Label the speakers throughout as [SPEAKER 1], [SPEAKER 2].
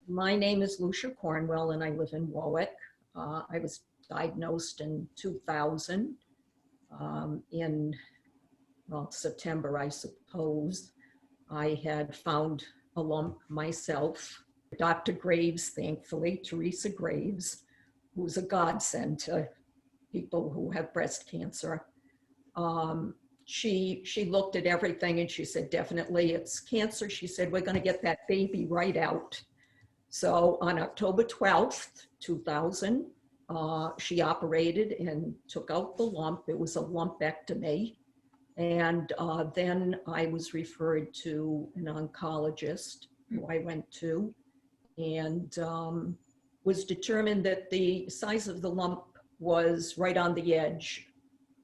[SPEAKER 1] My name is Lucia Cornwell and I live in Warwick. I was diagnosed in 2000 in, well, September, I suppose. I had found a lump myself. Dr. Graves, thankfully, Theresa Graves, who's a godsend to people who have breast cancer. She looked at everything and she said, definitely it's cancer. She said, we're going to get that baby right out. So on October 12th, 2000, she operated and took out the lump. It was a lumpectomy. And then I was referred to an oncologist who I went to, and was determined that the size of the lump was right on the edge.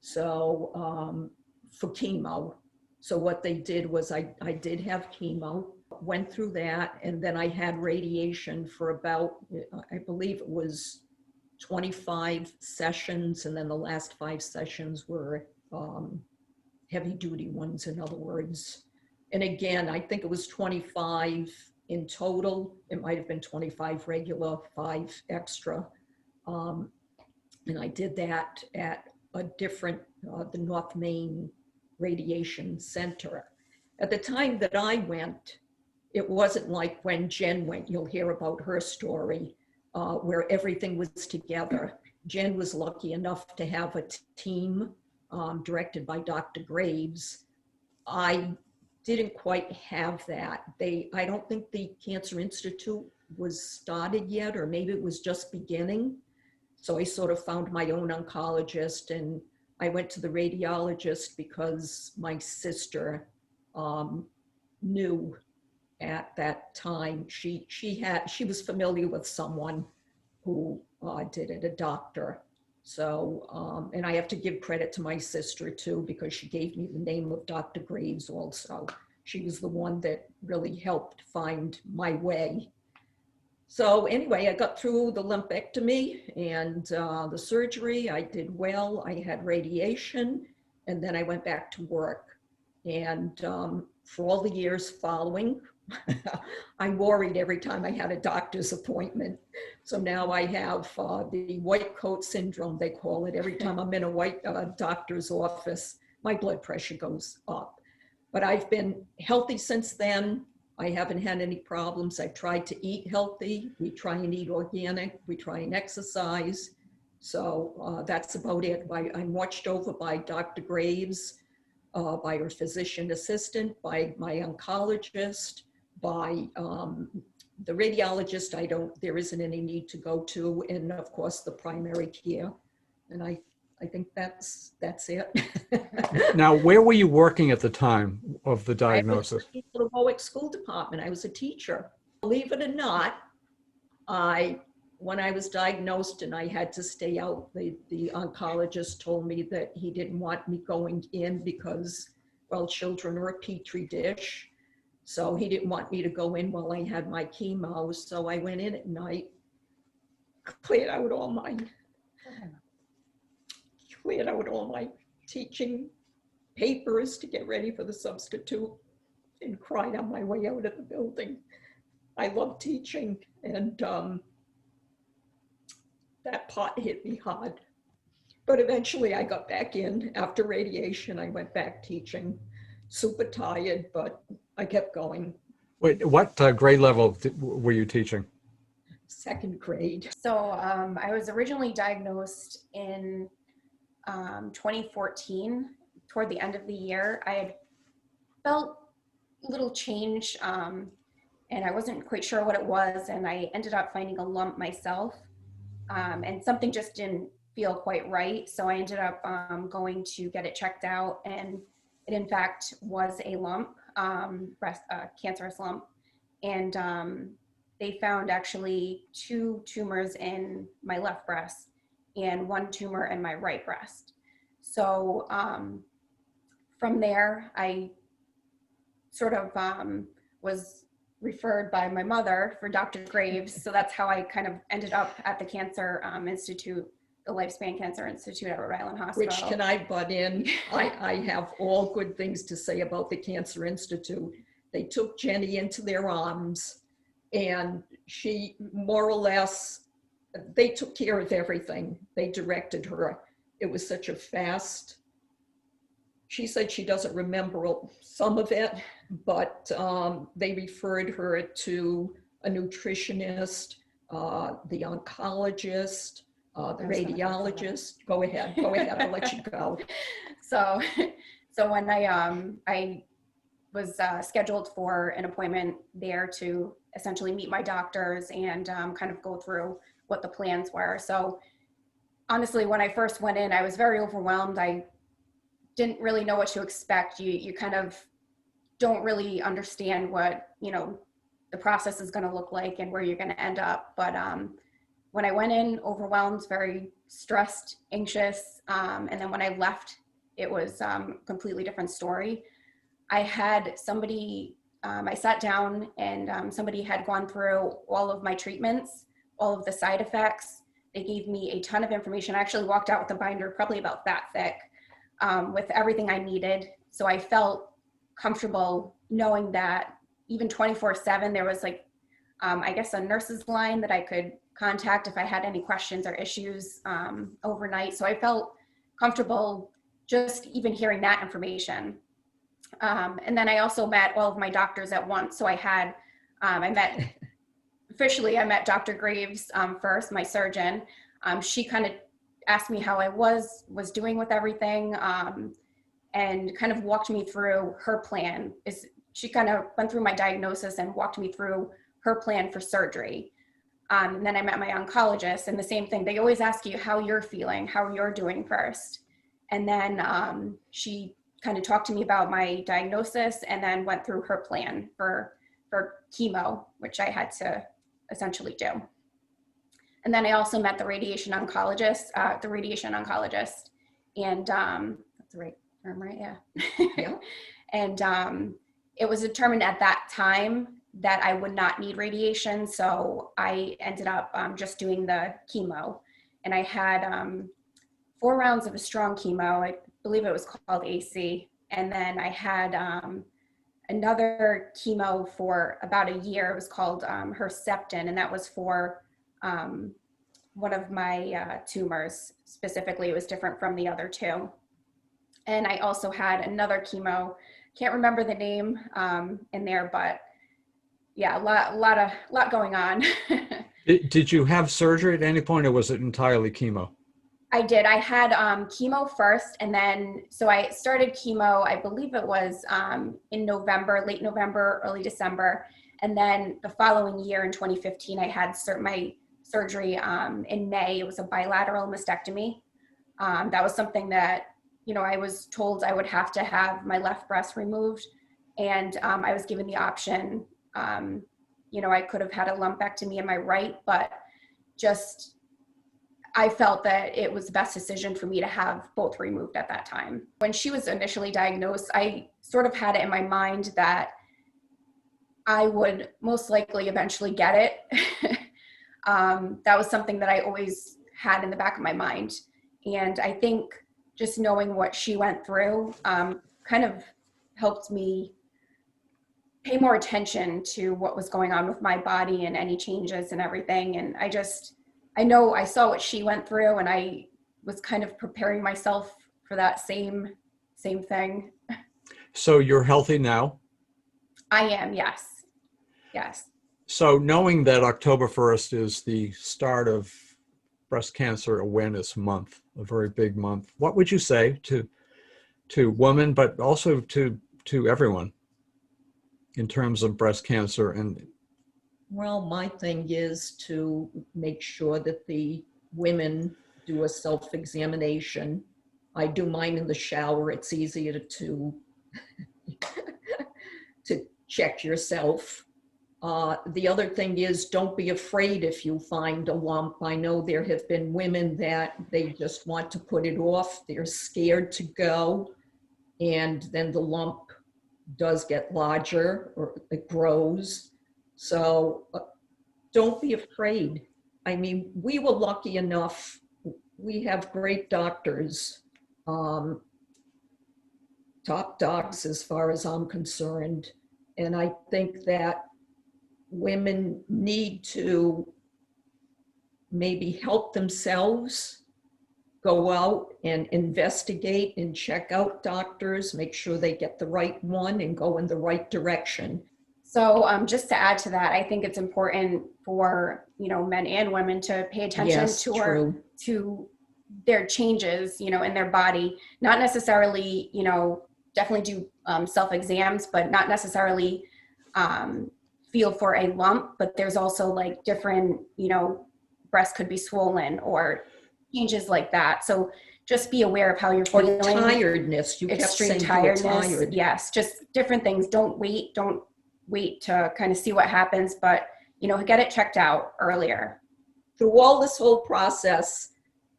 [SPEAKER 1] So for chemo. So what they did was I did have chemo, went through that, and then I had radiation for about, I believe it was 25 sessions, and then the last 5 sessions were heavy duty ones, in other words. And again, I think it was 25 in total. It might have been 25 regular, 5 extra. And I did that at a different, the North Main Radiation Center. At the time that I went, it wasn't like when Jen went. You'll hear about her story, where everything was together. Jen was lucky enough to have a team directed by Dr. Graves. I didn't quite have that. I don't think the Cancer Institute was started yet, or maybe it was just beginning. So I sort of found my own oncologist, and I went to the radiologist because my sister knew at that time. She was familiar with someone who did it, a doctor. So, and I have to give credit to my sister too, because she gave me the name of Dr. Graves also. She was the one that really helped find my way. So anyway, I got through the lumpectomy and the surgery. I did well. I had radiation, and then I went back to work. And for all the years following, I worried every time I had a doctor's appointment. So now I have the white coat syndrome, they call it. Every time I'm in a white doctor's office, my blood pressure goes up. But I've been healthy since then. I haven't had any problems. I've tried to eat healthy. We try and eat organic. We try and exercise. So that's about it. I'm watched over by Dr. Graves, by her physician assistant, by my oncologist, by the radiologist. There isn't any need to go to, and of course the primary care. And I think that's it.
[SPEAKER 2] Now, where were you working at the time of the diagnosis?
[SPEAKER 1] I was working for the Warwick School Department. I was a teacher. Believe it or not, when I was diagnosed and I had to stay out, the oncologist told me that he didn't want me going in because, well, children are a petri dish. So he didn't want me to go in while I had my chemo. So I went in at night, cleared out all my teaching papers to get ready for the substitute, and cried on my way out of the building. I love teaching, and that part hit me hard. But eventually I got back in. After radiation, I went back teaching. Super tired, but I kept going.
[SPEAKER 2] Wait, what grade level were you teaching?
[SPEAKER 1] 2nd grade.
[SPEAKER 3] So I was originally diagnosed in 2014. Toward the end of the year, I had felt a little change, and I wasn't quite sure what it was, and I ended up finding a lump myself, and something just didn't feel quite right. So I ended up going to get it checked out, and it in fact was a lump, cancerous lump, and they found actually 2 tumors in my left breast and 1 tumor in my right breast. So from there, I sort of was referred by my mother for Dr. Graves. So that's how I kind of ended up at the Cancer Institute, the Lifespan Cancer Institute at Rhode Island Hospital.
[SPEAKER 1] Which, can I butt in? I have all good things to say about the Cancer Institute. They took Jenny into their arms. And she more or less, they took care of everything. They directed her. It was such a fast, she said she doesn't remember some of it, but they referred her to a nutritionist, the oncologist, the radiologist. Go ahead, I'll let you go.
[SPEAKER 3] So when I was scheduled for an appointment there to essentially meet my doctors and kind of go through what the plans were. So honestly, when I first went in, I was very overwhelmed. I didn't really know what to expect. You kind of don't really understand what, the process is going to look like and where you're going to end up. But when I went in overwhelmed, very stressed, anxious, and then when I left, it was a completely different story. I had somebody, I sat down and somebody had gone through all of my treatments, all of the side effects. They gave me a ton of information. I actually walked out with a binder probably about that thick with everything I needed. So I felt comfortable knowing that even 24/7, there was like, I guess a nurse's line that I could contact if I had any questions or issues overnight. So I felt comfortable just even hearing that information. And then I also met all of my doctors at once. So I met Dr. Graves first, my surgeon. She kind of asked me how I was doing with everything, and kind of walked me through her plan. She kind of went through my diagnosis and walked me through her plan for surgery. And then I met my oncologist, and the same thing. They always ask you how you're feeling, how you're doing first. And then she kind of talked to me about my diagnosis and then went through her plan for chemo, which I had to essentially do. And then I also met the radiation oncologist, and that's the right term, right? Yeah.
[SPEAKER 1] Yeah.
[SPEAKER 3] And it was determined at that time that I would not need radiation, so I ended up just doing the chemo. And I had 4 rounds of a strong chemo. I believe it was called AC. And then I had another chemo for about a year. It was called Herceptin, and that was for one of my tumors. Specifically, it was different from the other 2. And I also had another chemo. Can't remember the name in there, but yeah, a lot going on.
[SPEAKER 2] Did you have surgery at any point, or was it entirely chemo?
[SPEAKER 3] I did. I had chemo first, and then, so I started chemo, I believe it was in November, late November, early December. And then the following year in 2015, I had my surgery in May. It was a bilateral mastectomy. That was something that, I was told I would have to have my left breast removed. And I was given the option, I could have had a lumpectomy in my right, but just, I felt that it was the best decision for me to have both removed at that time. When she was initially diagnosed, I sort of had it in my mind that I would most likely eventually get it. That was something that I always had in the back of my mind. And I think just knowing what she went through kind of helped me pay more attention to what was going on with my body and any changes and everything. And I know I saw what she went through, and I was kind of preparing myself for that same thing.
[SPEAKER 2] So you're healthy now?
[SPEAKER 3] I am, yes. Yes.
[SPEAKER 2] So knowing that October 1st is the start of Breast Cancer Awareness Month, a very big month, what would you say to women, but also to everyone in terms of breast cancer? And
[SPEAKER 1] Well, my thing is to make sure that the women do a self-examination. I do mine in the shower. It's easier to check yourself. The other thing is, don't be afraid if you find a lump. I know there have been women that they just want to put it off. They're scared to go, and then the lump does get larger or it grows. So don't be afraid. I mean, we were lucky enough. We have great doctors, top docs as far as I'm concerned. And I think that women need to maybe help themselves, go out and investigate and check out doctors, make sure they get the right one and go in the right direction.
[SPEAKER 3] So just to add to that, I think it's important for, men and women to pay attention
[SPEAKER 1] Yes,
[SPEAKER 3] to their changes, in their body, not necessarily, definitely do self-exams, but not necessarily feel for a lump, but there's also like different, breast could be swollen or changes like that. So just be aware of how you're
[SPEAKER 1] Or
[SPEAKER 3] feeling.
[SPEAKER 1] tiredness. You kept
[SPEAKER 3] Extreme
[SPEAKER 1] saying you were
[SPEAKER 3] tiredness.
[SPEAKER 1] tired.
[SPEAKER 3] Yes, just different things. Don't wait to kind of see what happens, but get it checked out earlier.
[SPEAKER 1] Through all this whole process,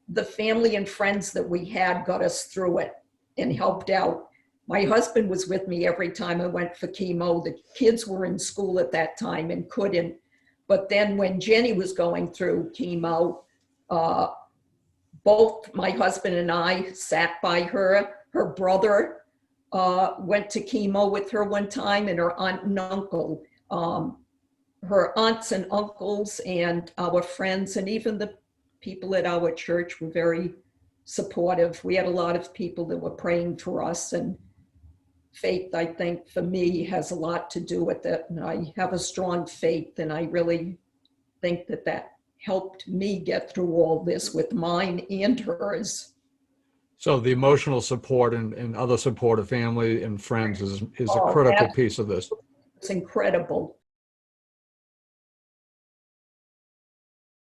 [SPEAKER 1] the family and friends that we had got us through it and helped out. My husband was with me every time I went for chemo. The kids were in school at that time and couldn't. But then when Jenny was going through chemo, both my husband and I sat by her. Her brother went to chemo with her one time, and her aunt and uncle. Her aunts and uncles and our friends and even the people at our church were very supportive. We had a lot of people that were praying for us, and faith, I think, for me has a lot to do with it. And I have a strong faith, and I really think that helped me get through all this with mine and hers.
[SPEAKER 2] So the emotional support and other support of family and friends is a critical piece of this.
[SPEAKER 1] It's incredible.